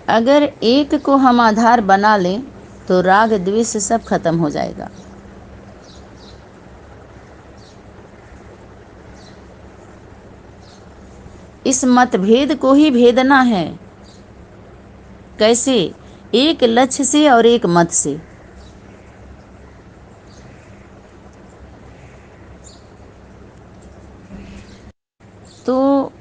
अगर एक को हम आधार बना लें तो राग द्वेष सब खत्म हो जाएगा। इस मतभेद को ही भेदना है। कैसे? एक लक्ष्य से और एक मत से। तो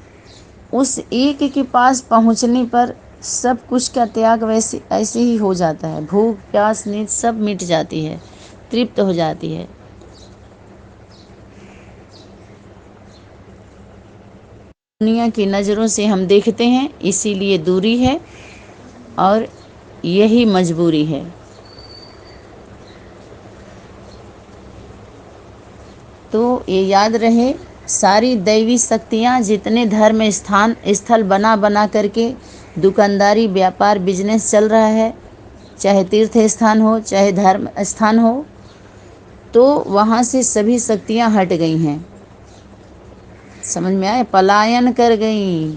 उस एक के पास पहुंचने पर सब कुछ का त्याग वैसे ऐसे ही हो जाता है। भूख प्यास नींद सब मिट जाती है, तृप्त हो जाती है। दुनिया की नज़रों से हम देखते हैं, इसीलिए दूरी है और यही मजबूरी है। तो ये याद रहे, सारी दैवी शक्तियाँ जितने धर्म स्थल बना बना करके दुकानदारी व्यापार बिजनेस चल रहा है, चाहे तीर्थ स्थान हो चाहे धर्म स्थान हो, तो वहाँ से सभी शक्तियाँ हट गई हैं। समझ में आए? पलायन कर गई।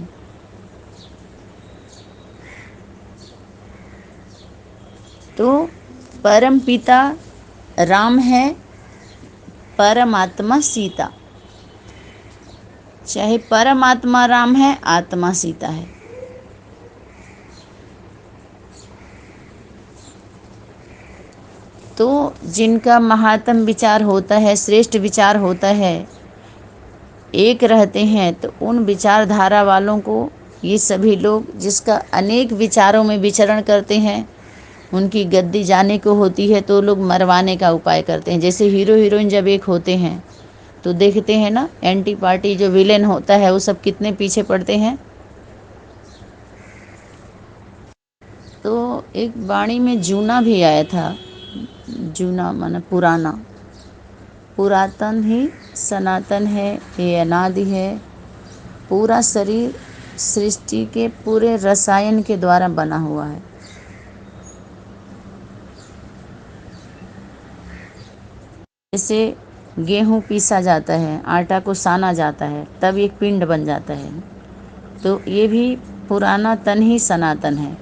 तो परम पिता राम है, परमात्मा सीता। चाहे परमात्मा राम है, आत्मा सीता है। तो जिनका महात्म विचार होता है, श्रेष्ठ विचार होता है, एक रहते हैं, तो उन विचारधारा वालों को ये सभी लोग जिसका अनेक विचारों में विचरण करते हैं, उनकी गद्दी जाने को होती है तो लोग मरवाने का उपाय करते हैं। जैसे हीरो हीरोइन जब एक होते हैं तो देखते हैं ना, एंटी पार्टी जो विलेन होता है वो सब कितने पीछे पड़ते हैं। तो एक वाणी में जूना भी आया था। जूना माना पुराना, पुरातन ही सनातन है, ये अनादि है। पूरा शरीर सृष्टि के पूरे रसायन के द्वारा बना हुआ है। जैसे गेहूँ पीसा जाता है, आटा को साना जाता है, तब एक पिंड बन जाता है। तो ये भी पुराना तन ही सनातन है।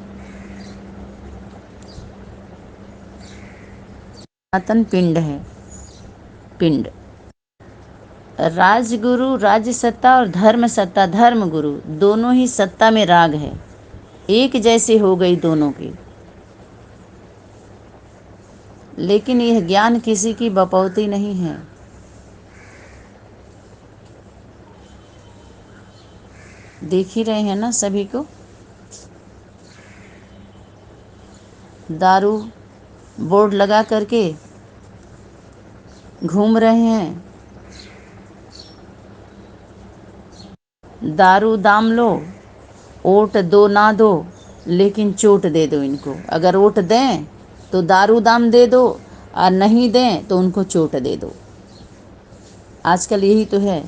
सनातन पिंड है, पिंड। राजगुरु राज्य सत्ता और धर्म सत्ता धर्म गुरु दोनों ही सत्ता में राग है, एक जैसे हो गई दोनों की। लेकिन यह ज्ञान किसी की बपौती नहीं है। देख ही रहे हैं ना सभी को। दारू बोर्ड लगा करके घूम रहे हैं, दारू दाम लो, वोट दो ना दो, लेकिन चोट दे दो इनको। अगर वोट दें तो दारू दाम दे दो, और नहीं दें तो उनको चोट दे दो। आजकल यही तो है।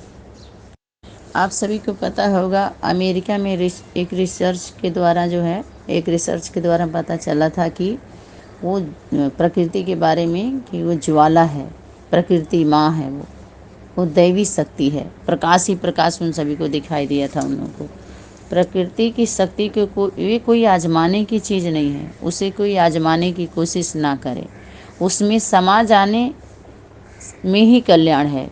आप सभी को पता होगा, अमेरिका में एक रिसर्च के द्वारा जो है, एक रिसर्च के द्वारा पता चला था कि वो प्रकृति के बारे में कि वो ज्वाला है, प्रकृति माँ है, वो दैवी शक्ति है। प्रकाश ही प्रकाश उन सभी को दिखाई दिया था उन लोगों को। प्रकृति की शक्ति को ये कोई आजमाने की चीज़ नहीं है, उसे कोई आजमाने की कोशिश ना करे। उसमें समा जाने में ही कल्याण है।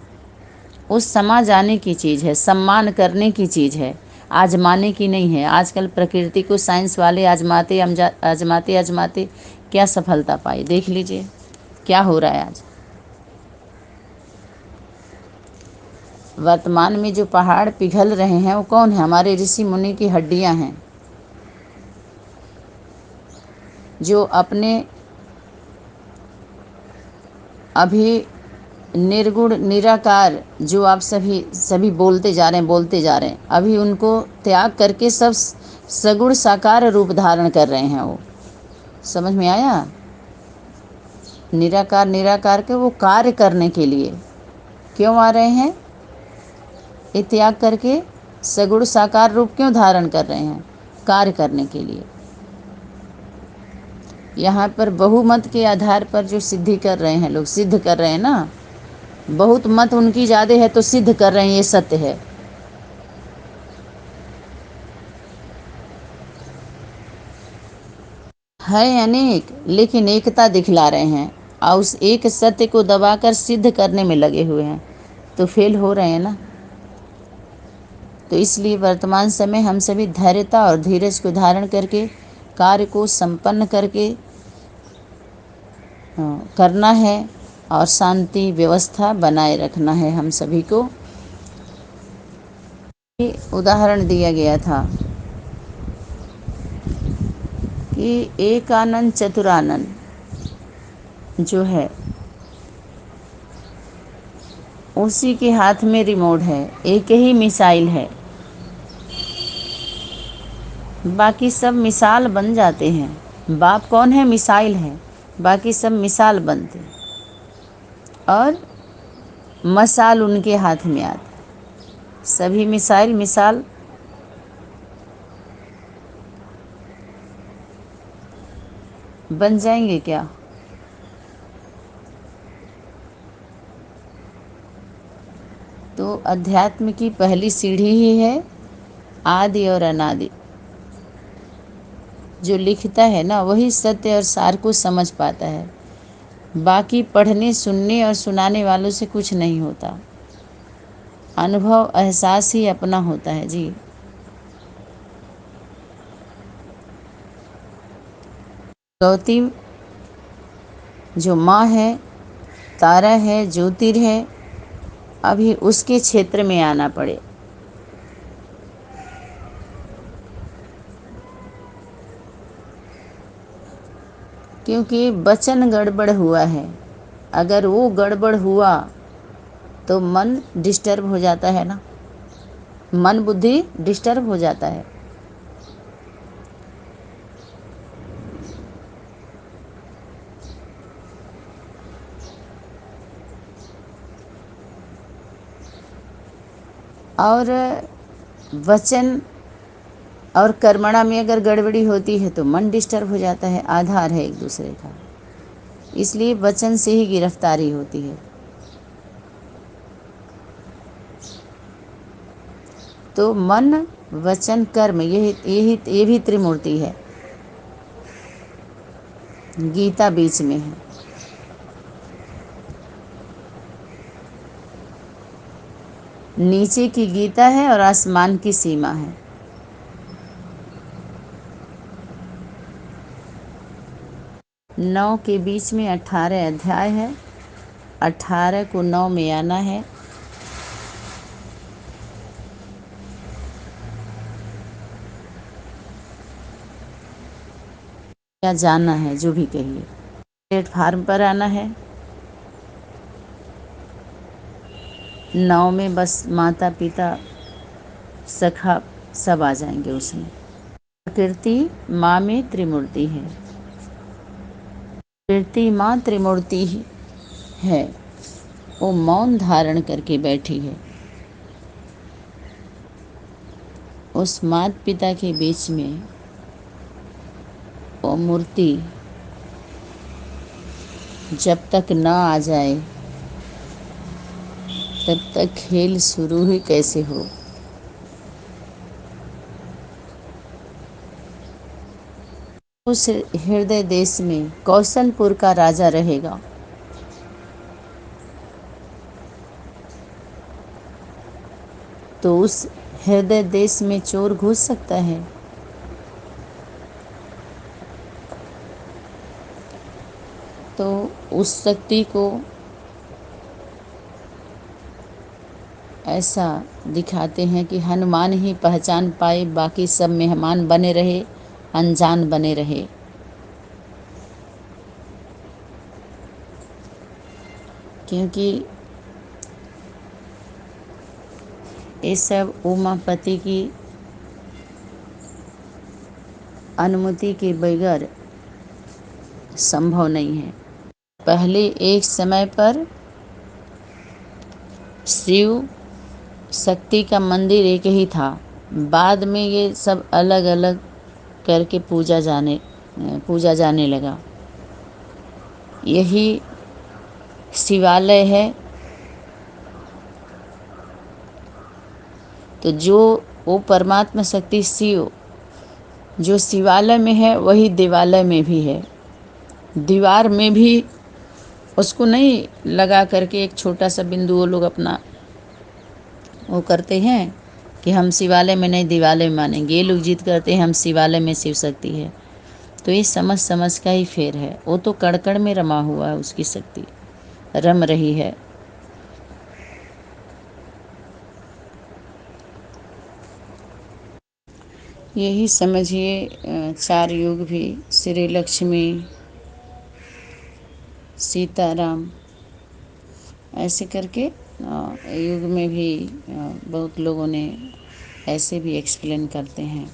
उस समा जाने की चीज़ है, सम्मान करने की चीज़ है, आजमाने की नहीं है। आजकल प्रकृति को साइंस वाले आजमाते आजमाते आजमाते क्या सफलता पाई, देख लीजिए क्या हो रहा है आज। वर्तमान में जो पहाड़ पिघल रहे हैं वो कौन है? हमारे ऋषि मुनि की हड्डियां हैं, जो अपने अभी निर्गुण निराकार जो आप सभी बोलते जा रहे हैं, अभी उनको त्याग करके सब सगुण साकार रूप धारण कर रहे हैं। वो समझ में आया? निराकार निराकार के वो कार्य करने के लिए क्यों आ रहे हैं? ये त्याग करके सगुण साकार रूप क्यों धारण कर रहे हैं? कार्य करने के लिए। यहाँ पर बहुमत के आधार पर जो सिद्धि कर रहे हैं लोग, सिद्ध कर रहे हैं ना, बहुत मत उनकी ज़्यादा है तो सिद्ध कर रहे हैं, ये सत्य है। है अनेक, लेकिन एकता दिखला रहे हैं और उस एक सत्य को दबाकर सिद्ध करने में लगे हुए हैं, तो फेल हो रहे हैं ना। तो इसलिए वर्तमान समय हम सभी धैर्यता और धीरज को धारण करके कार्य को संपन्न करके करना है और शांति व्यवस्था बनाए रखना है हम सभी को। उदाहरण दिया गया था कि एक आनंद चतुरानंद जो है उसी के हाथ में रिमोट है, एक ही मिसाइल है, बाकी सब मिसाल बन जाते हैं। बाप कौन है? मिसाइल है, बाकी सब मिसाल बनते और मसाल उनके हाथ में आती। सभी मिसाइल मिसाल बन जाएंगे क्या? तो अध्यात्म की पहली सीढ़ी ही है आदि और अनादि। जो लिखता है ना वही सत्य और सार को समझ पाता है, बाकी पढ़ने सुनने और सुनाने वालों से कुछ नहीं होता। अनुभव एहसास ही अपना होता है जी। गौती जो माँ है, तारा है, ज्योतिर है, अभी उसके क्षेत्र में आना पड़े। क्योंकि वचन गड़बड़ हुआ है, अगर वो गड़बड़ हुआ तो मन डिस्टर्ब हो जाता है ना, मन बुद्धि डिस्टर्ब हो जाता है। और वचन और कर्मणा में अगर गड़बड़ी होती है तो मन डिस्टर्ब हो जाता है, आधार है एक दूसरे का। इसलिए वचन से ही गिरफ्तारी होती है। तो मन वचन कर्म ये भी त्रिमूर्ति है। गीता बीच में है। नीचे की गीता है और आसमान की सीमा है। नौ के बीच में 18 अध्याय है, 18 को 9 में आना है। क्या जाना है जो भी कहिए, प्लेटफार्म पर आना है। 9 में बस माता पिता सखा सब आ जाएंगे उसमें। प्रकृति माँ में त्रिमूर्ति है, प्रकृति माँ त्रिमूर्ति ही है। वो मौन धारण करके बैठी है। उस माता पिता के बीच में वो मूर्ति जब तक न आ जाए तब तक खेल शुरू ही कैसे हो। उस हृदय देश में कौशलपुर का राजा रहेगा। तो उस हृदय देश में चोर घुस सकता है। तो उस शक्ति को ऐसा दिखाते हैं कि हनुमान ही पहचान पाए, बाकी सब मेहमान बने रहे, अनजान बने रहे। क्योंकि ये सब उमापति की अनुमति के बगैर संभव नहीं है। पहले एक समय पर शिव शक्ति का मंदिर एक ही था, बाद में ये सब अलग अलग करके पूजा जाने लगा। यही शिवालय है। तो जो वो परमात्मा शक्ति शिव जो शिवालय में है वही देवालय में भी है। दीवार में भी उसको नहीं लगा करके एक छोटा सा बिंदु वो लोग अपना वो करते हैं कि हम शिवालय में नहीं दिवालय में मानेंगे। ये लोग जिद करते हैं हम शिवालय में शिव शक्ति है। तो ये समझ समझ का ही फेर है। वो तो कड़कड़ में रमा हुआ है, उसकी शक्ति रम रही है। यही समझिए चार युग भी श्री लक्ष्मी सीताराम ऐसे करके युग में भी बहुत लोगों ने ऐसे भी एक्सप्लेन करते हैं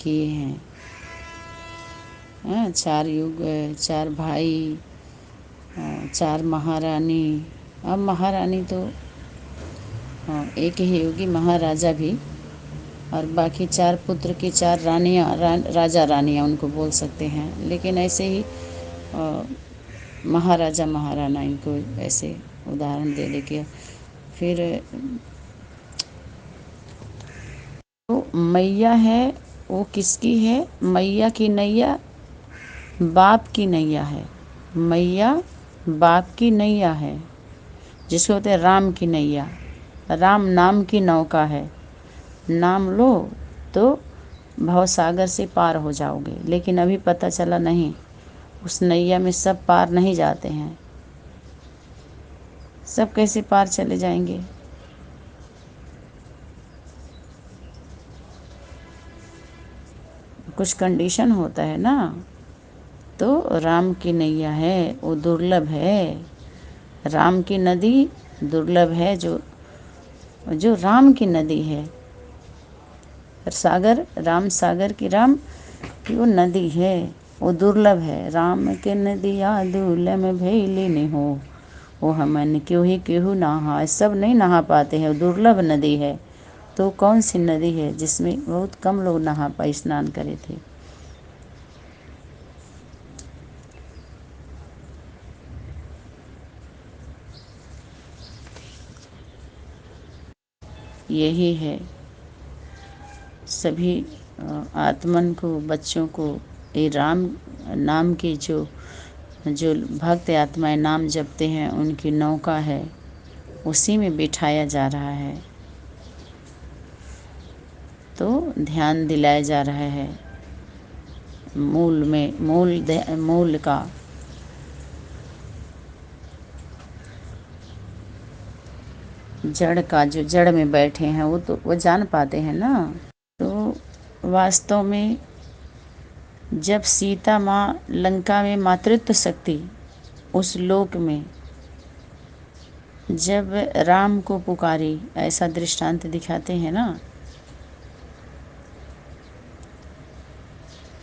किए हैं। चार युग, चार भाई, चार महारानी। अब महारानी तो एक ही होगी, महाराजा भी, और बाकी चार पुत्र की चार रानियाँ, राजा रानियाँ उनको बोल सकते हैं। लेकिन ऐसे ही महाराजा महाराना इनको ऐसे उदाहरण दे दे के फिर तो मैया है वो किसकी है? मैया की नैया बाप की नैया है। मैया बाप की नैया है, जिसको होते हैं राम की नैया। राम नाम की नौका है। नाम लो तो भवसागर से पार हो जाओगे। लेकिन अभी पता चला नहीं, उस नैया में सब पार नहीं जाते हैं। सब कैसे पार चले जाएंगे? कुछ कंडीशन होता है ना। तो राम की नैया है वो दुर्लभ है। राम की नदी दुर्लभ है, जो जो राम की नदी है। सागर, राम सागर की राम की वो नदी है, वो दुर्लभ है। राम के नदिया दुर्लभ भैली नहीं हो, वो हमन क्यों ही क्यों नहा। सब नहीं नहा पाते हैं, दुर्लभ नदी है। तो कौन सी नदी है जिसमें बहुत कम लोग नहा पाए, स्नान करे थे? यही है सभी आत्मन को, बच्चों को ये राम नाम की जो जो भक्त आत्माएं नाम जपते हैं उनकी नौका है, उसी में बिठाया जा रहा है। तो ध्यान दिलाया जा रहा है मूल में, मूल का। जड़ का, जो जड़ में बैठे हैं वो तो वो जान पाते हैं ना। तो वास्तव में जब सीता माँ लंका में मातृत्व शक्ति उस लोक में जब राम को पुकारी, ऐसा दृष्टांत दिखाते हैं ना,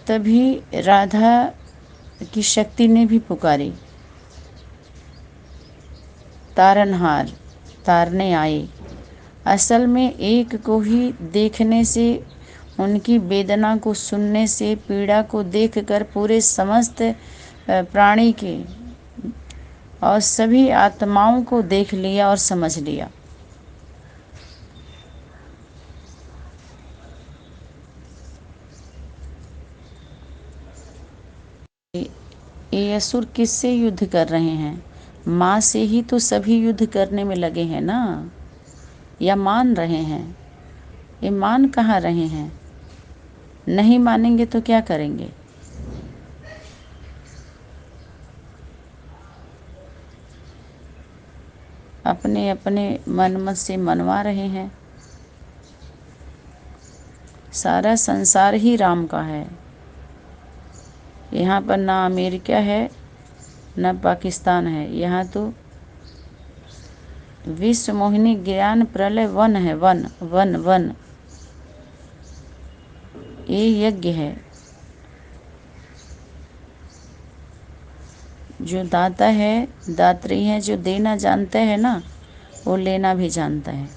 तभी राधा की शक्ति ने भी पुकारी, तारनहार तारने आए। असल में एक को ही देखने से, उनकी वेदना को सुनने से, पीड़ा को देखकर पूरे समस्त प्राणी के और सभी आत्माओं को देख लिया और समझ लिया। ये असुर किससे युद्ध कर रहे हैं? माँ से ही तो सभी युद्ध करने में लगे हैं ना, या मान रहे हैं? ये मान कहाँ रहे हैं? नहीं मानेंगे तो क्या करेंगे? अपने अपने मन मत से मनवा रहे हैं। सारा संसार ही राम का है। यहाँ पर ना अमेरिका है ना पाकिस्तान है, यहाँ तो विश्व मोहिनी ज्ञान प्रलय वन है। वन वन वन, ये यज्ञ है। जो दाता है, दात्री है, जो देना जानता है ना, वो लेना भी जानता है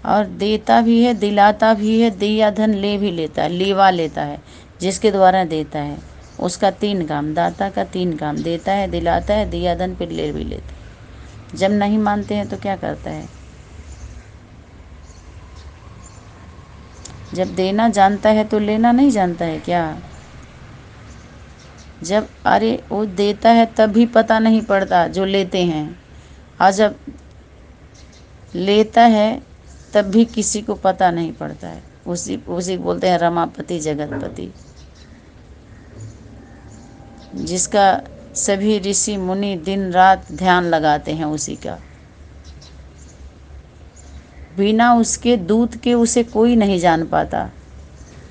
और देता भी है, दिलाता भी है। दिया धन ले भी लेता है, लेवा लेता है। जिसके द्वारा देता है उसका तीन काम, दाता का तीन काम, देता है, दिलाता है, दिया धन, फिर ले भी लेता है। जब नहीं मानते हैं तो क्या करता है? जब देना जानता है तो लेना नहीं जानता है क्या? जब अरे वो देता है तब भी पता नहीं पड़ता जो लेते हैं, और जब लेता है तब भी किसी को पता नहीं पड़ता है। उसी उसी को बोलते हैं रमापति जगतपति, जिसका सभी ऋषि मुनि दिन रात ध्यान लगाते हैं उसी का। बिना उसके दूत के उसे कोई नहीं जान पाता।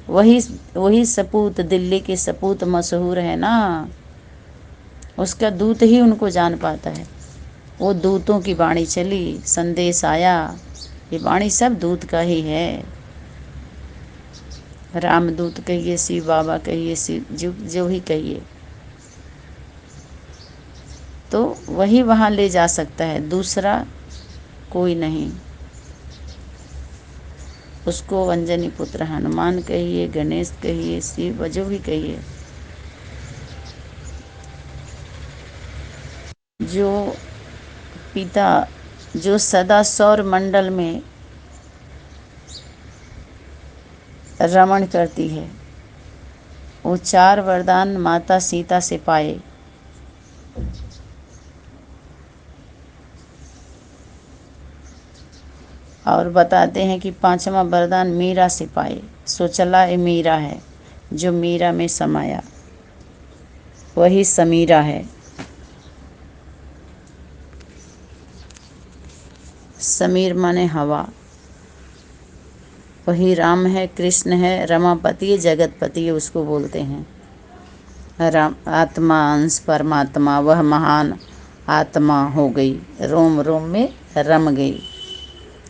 वही वही सपूत, दिल्ली के सपूत मशहूर है ना, उसका दूत ही उनको जान पाता है। वो दूतों की वाणी चली, संदेश आया, ये वाणी सब दूत का ही है। रामदूत कहिए, शिव बाबा कहिए, शिव जो भी कहिए, तो वही वहाँ ले जा सकता है, दूसरा कोई नहीं। उसको अंजनी पुत्र हनुमान कहिए, गणेश कहिए, शिव जो भी कहिए, जो पिता जो सदा सौर मंडल में रमण करती है, वो 4 वरदान माता सीता से पाए। और बताते हैं कि 5वां वरदान मीरा से पाए। सो चला ये मीरा है, जो मीरा में समाया वही समीरा है। समीर माने हवा, वही राम है, कृष्ण है, रमापति जगतपति उसको बोलते हैं। राम आत्मा अंश परमात्मा, वह महान आत्मा हो गई, रोम रोम में रम गई।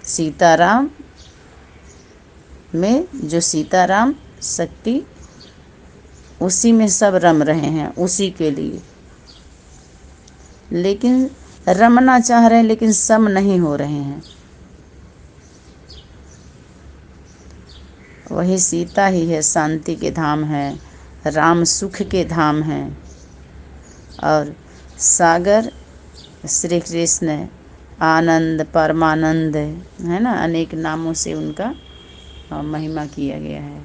सीताराम में जो सीताराम शक्ति, उसी में सब रम रहे हैं, उसी के लिए। लेकिन रमना चाह रहे हैं, लेकिन सम नहीं हो रहे हैं। वही सीता ही है, शांति के धाम है, राम सुख के धाम हैं, और सागर श्री कृष्ण आनंद परमानंद है ना, अनेक नामों से उनका महिमा किया गया है।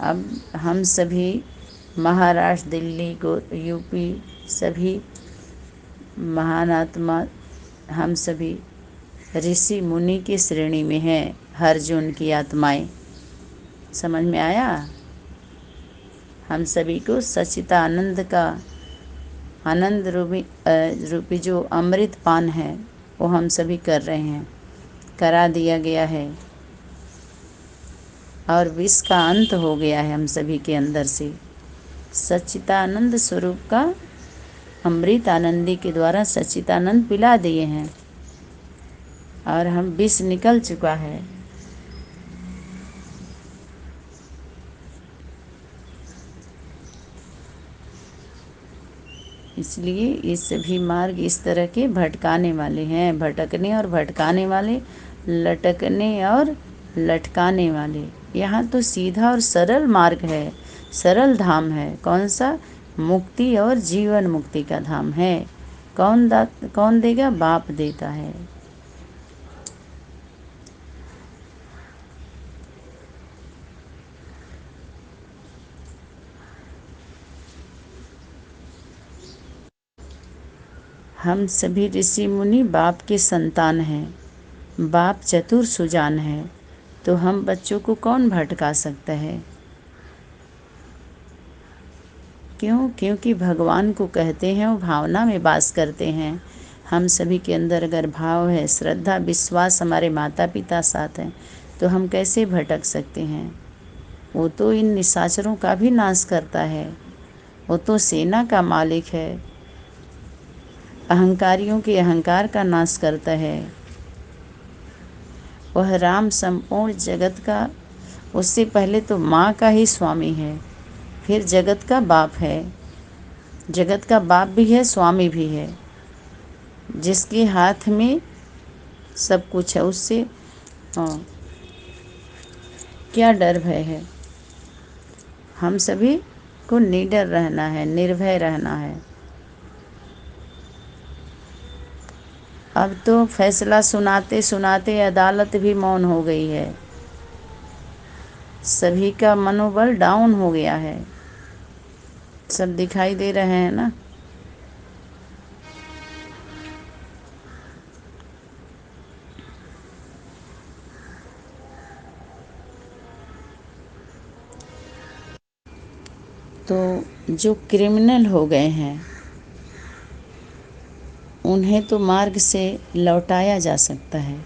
अब हम सभी महाराष्ट्र, दिल्ली को यूपी, सभी महान आत्मा, हम सभी ऋषि मुनि की श्रेणी में हैं, हर जून की आत्माएं। समझ में आया? हम सभी को सच्चिदानंद का आनंद रूपी जो अमृत पान है, वो हम सभी कर रहे हैं, करा दिया गया है, और विष का अंत हो गया है हम सभी के अंदर से। सच्चिदानंद स्वरूप का अमृत आनंदी के द्वारा सच्चिदानंद पिला दिए हैं, और हम विष निकल चुका है। इसलिए ये सभी मार्ग इस तरह के भटकाने वाले हैं, भटकने और भटकाने वाले, लटकने और लटकाने वाले। यहाँ तो सीधा और सरल मार्ग है, सरल धाम है। कौन सा? मुक्ति और जीवन मुक्ति का धाम है। कौन देगा? बाप देता है। हम सभी ऋषि मुनि बाप के संतान हैं, बाप चतुर सुजान है, तो हम बच्चों को कौन भटका सकता है? क्यों? क्योंकि भगवान को कहते हैं, वो भावना में वास करते हैं। हम सभी के अंदर अगर भाव है, श्रद्धा विश्वास हमारे माता पिता साथ हैं, तो हम कैसे भटक सकते हैं? वो तो इन निशाचरों का भी नाश करता है, वो तो सेना का मालिक है, अहंकारियों के अहंकार का नाश करता है। वह राम संपूर्ण जगत का, उससे पहले तो माँ का ही स्वामी है, फिर जगत का बाप है। जगत का बाप भी है, स्वामी भी है, जिसके हाथ में सब कुछ है। उससे क्या डर भय है? हम सभी को निडर रहना है, निर्भय रहना है। अब तो फैसला सुनाते सुनाते अदालत भी मौन हो गई है। सभी का मनोबल डाउन हो गया है। सब दिखाई दे रहे हैं ना। तो जो क्रिमिनल हो गए हैं उन्हें तो मार्ग से लौटाया जा सकता है,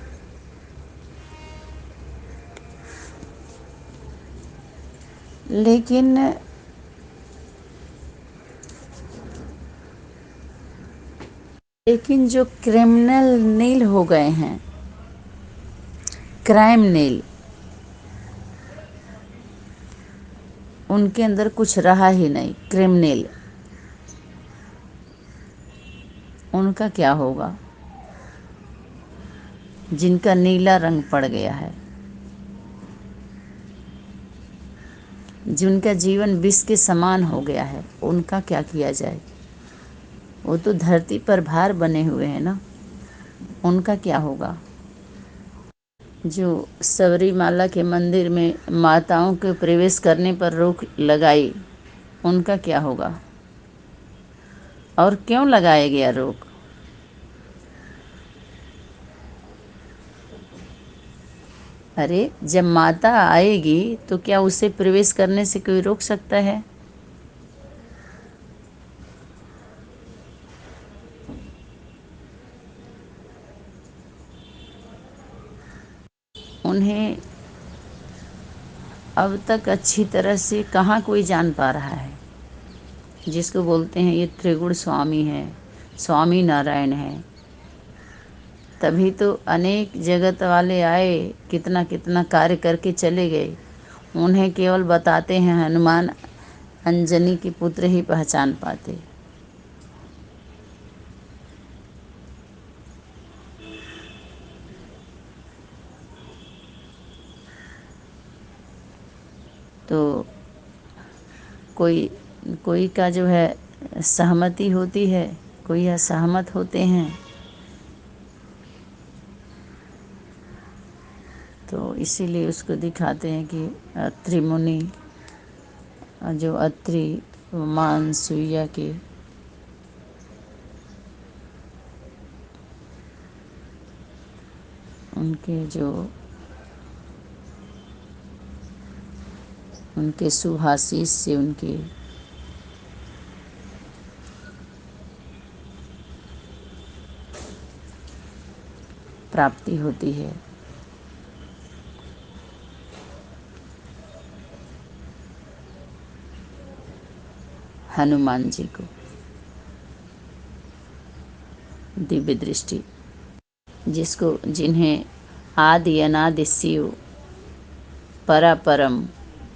लेकिन जो क्रिमिनल नील हो गए हैं, क्राइम नील, उनके अंदर कुछ रहा ही नहीं। क्रिमिनल, उनका क्या होगा? जिनका नीला रंग पड़ गया है, जिनका जीवन विष के समान हो गया है, उनका क्या किया जाए? वो तो धरती पर भार बने हुए हैं ना, उनका क्या होगा? जो सबरीमाला के मंदिर में माताओं के प्रवेश करने पर रोक लगाई, उनका क्या होगा? और क्यों लगाया गया रोक? अरे जब माता आएगी तो क्या उसे प्रवेश करने से कोई रोक सकता है? उन्हें अब तक अच्छी तरह से कहाँ कोई जान पा रहा है। जिसको बोलते हैं ये त्रिगुण स्वामी है, स्वामी नारायण है, तभी तो अनेक जगत वाले आए, कितना कितना कार्य करके चले गए। उन्हें केवल बताते हैं हनुमान अंजनी के पुत्र ही पहचान पाते। तो कोई कोई का जो है सहमति होती है, कोई असहमत होते हैं। तो इसीलिए उसको दिखाते हैं कि अत्रि मुनि, जो अत्रि मानसूया के उनके जो उनके सुभाषिस से उनकी प्राप्ति होती है। हनुमान जी को दिव्य दृष्टि, जिसको जिन्हें आदि अनादि शिव परापरम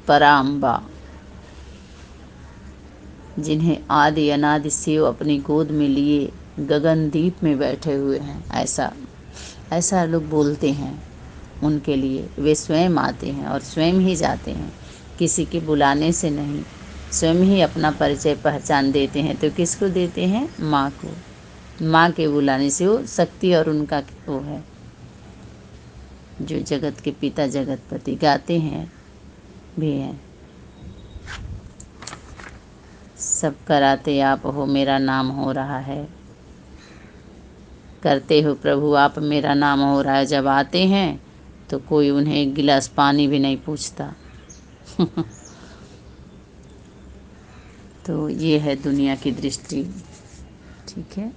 पराम्बा, जिन्हें आदि अनादि शिव अपनी गोद में लिए गगनदीप में बैठे हुए हैं, ऐसा ऐसा लोग बोलते हैं। उनके लिए वे स्वयं आते हैं और स्वयं ही जाते हैं, किसी के बुलाने से नहीं। स्वयं ही अपना परिचय पहचान देते हैं। तो किसको देते हैं? माँ को। माँ के बुलाने से वो शक्ति और उनका वो है। जो जगत के पिता जगतपति गाते हैं भी हैं, सब कराते आप हो मेरा नाम हो रहा है, करते हो प्रभु आप मेरा नाम हो रहा है। जब आते हैं तो कोई उन्हें एक गिलास पानी भी नहीं पूछता। तो ये है दुनिया की दृष्टि। ठीक है।